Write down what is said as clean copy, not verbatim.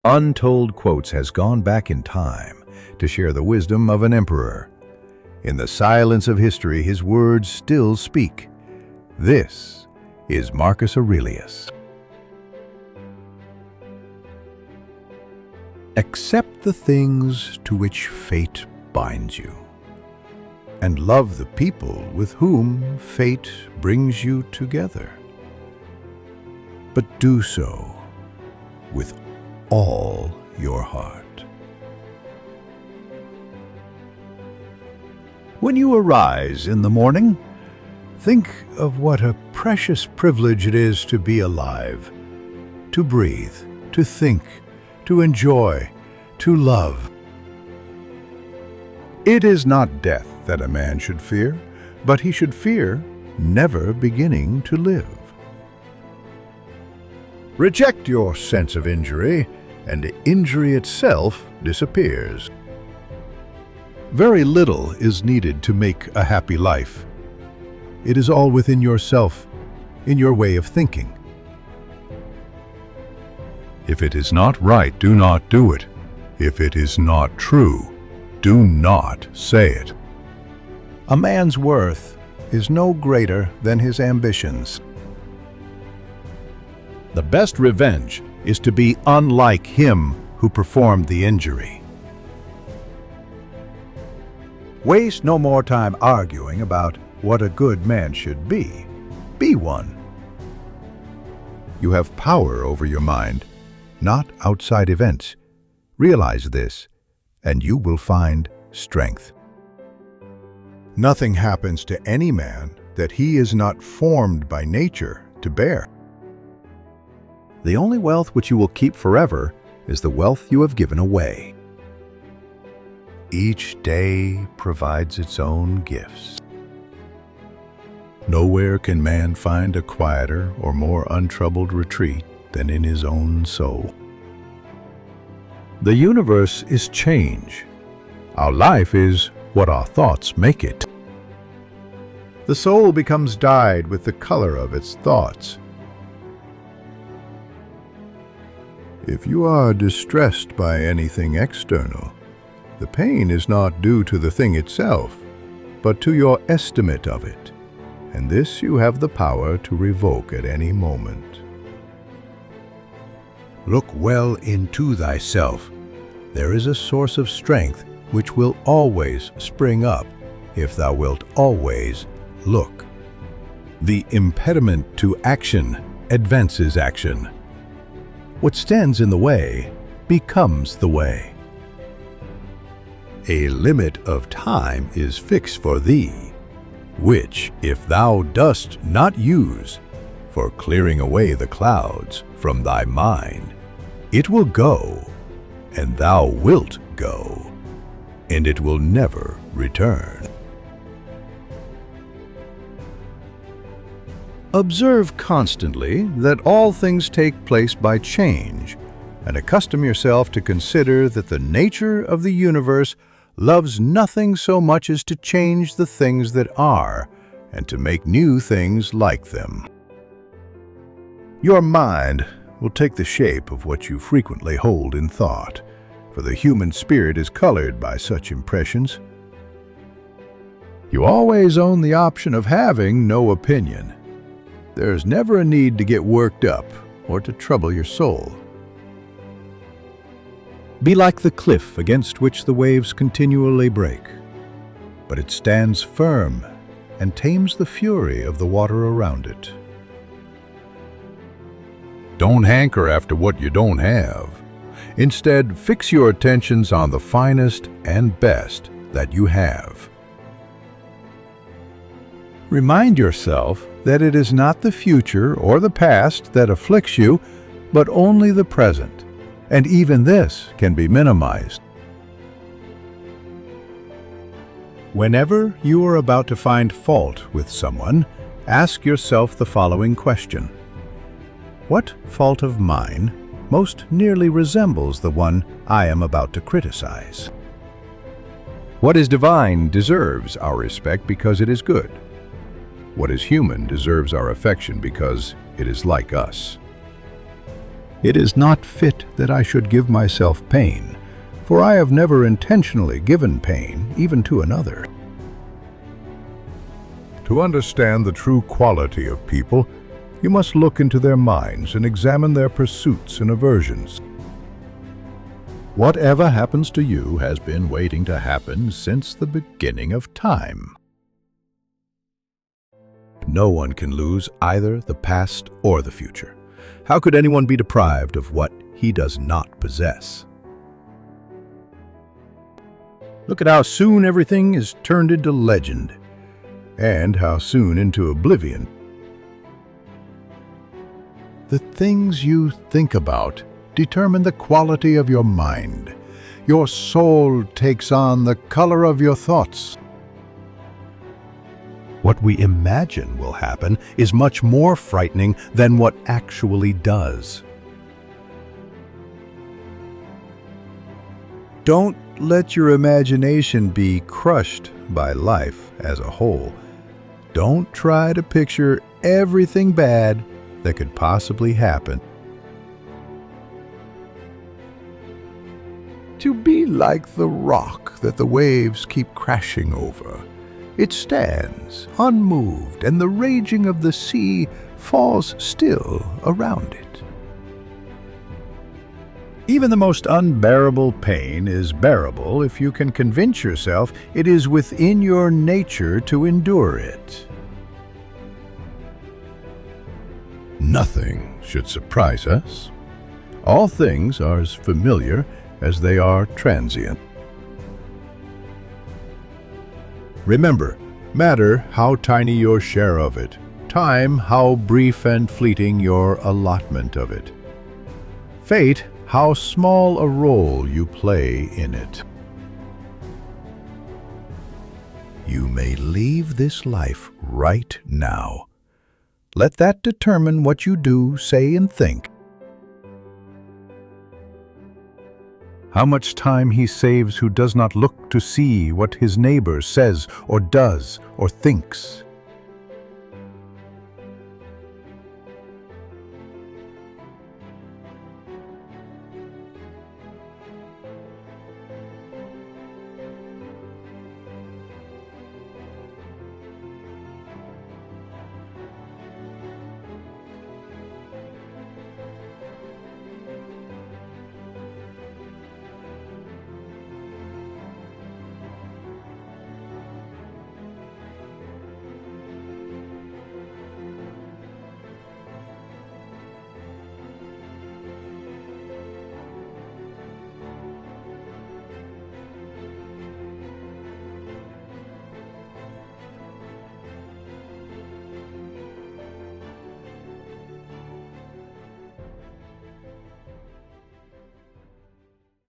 Untold Quotes has gone back in time to share the wisdom of an emperor. In the silence of history, his words still speak. This is Marcus Aurelius. Accept the things to which fate binds you, and love the people with whom fate brings you together. But do so with all your heart. When you arise in the morning, think of what a precious privilege it is to be alive, to breathe, to think, to enjoy, to love. It is not death that a man should fear, but he should fear never beginning to live. Reject your sense of injury, and the injury itself disappears. Very little is needed to make a happy life. It is all within yourself, in your way of thinking. If it is not right, do not do it. If it is not true, do not say it. A man's worth is no greater than his ambitions. The best revenge is to be unlike him who performed the injury. Waste no more time arguing about what a good man should be. Be one. You have power over your mind, not outside events. Realize this, and you will find strength. Nothing happens to any man that he is not formed by nature to bear. The only wealth which you will keep forever is the wealth you have given away. Each day provides its own gifts. Nowhere can man find a quieter or more untroubled retreat than in his own soul. The universe is change. Our life is what our thoughts make it. The soul becomes dyed with the color of its thoughts. If you are distressed by anything external, the pain is not due to the thing itself, but to your estimate of it, and this you have the power to revoke at any moment. Look well into thyself. There is a source of strength which will always spring up if thou wilt always look. The impediment to action advances action. What stands in the way becomes the way. A limit of time is fixed for thee, which if thou dost not use for clearing away the clouds from thy mind, it will go, and thou wilt go, and it will never return. Observe constantly that all things take place by change, and accustom yourself to consider that the nature of the universe loves nothing so much as to change the things that are, and to make new things like them. Your mind will take the shape of what you frequently hold in thought, for the human spirit is colored by such impressions. You always own the option of having no opinion. There's never a need to get worked up or to trouble your soul. Be like the cliff against which the waves continually break, but it stands firm and tames the fury of the water around it. Don't hanker after what you don't have. Instead, fix your attentions on the finest and best that you have. Remind yourself that it is not the future or the past that afflicts you, but only the present, and even this can be minimized. Whenever you are about to find fault with someone, ask yourself the following question: what fault of mine most nearly resembles the one I am about to criticize? What is divine deserves our respect because it is good. What is human deserves our affection because it is like us. It is not fit that I should give myself pain, for I have never intentionally given pain, even to another. To understand the true quality of people, you must look into their minds and examine their pursuits and aversions. Whatever happens to you has been waiting to happen since the beginning of time. No one can lose either the past or the future. How could anyone be deprived of what he does not possess? Look at how soon everything is turned into legend, and how soon into oblivion. The things you think about determine the quality of your mind. Your soul takes on the color of your thoughts. What we imagine will happen is much more frightening than what actually does. Don't let your imagination be crushed by life as a whole. Don't try to picture everything bad that could possibly happen. To be like the rock that the waves keep crashing over. It stands unmoved, and the raging of the sea falls still around it. Even the most unbearable pain is bearable if you can convince yourself it is within your nature to endure it. Nothing should surprise us. All things are as familiar as they are transient. Remember, matter how tiny your share of it, time how brief and fleeting your allotment of it, fate how small a role you play in it. You may leave this life right now. Let that determine what you do, say, and think. How much time he saves who does not look to see what his neighbor says or does or thinks.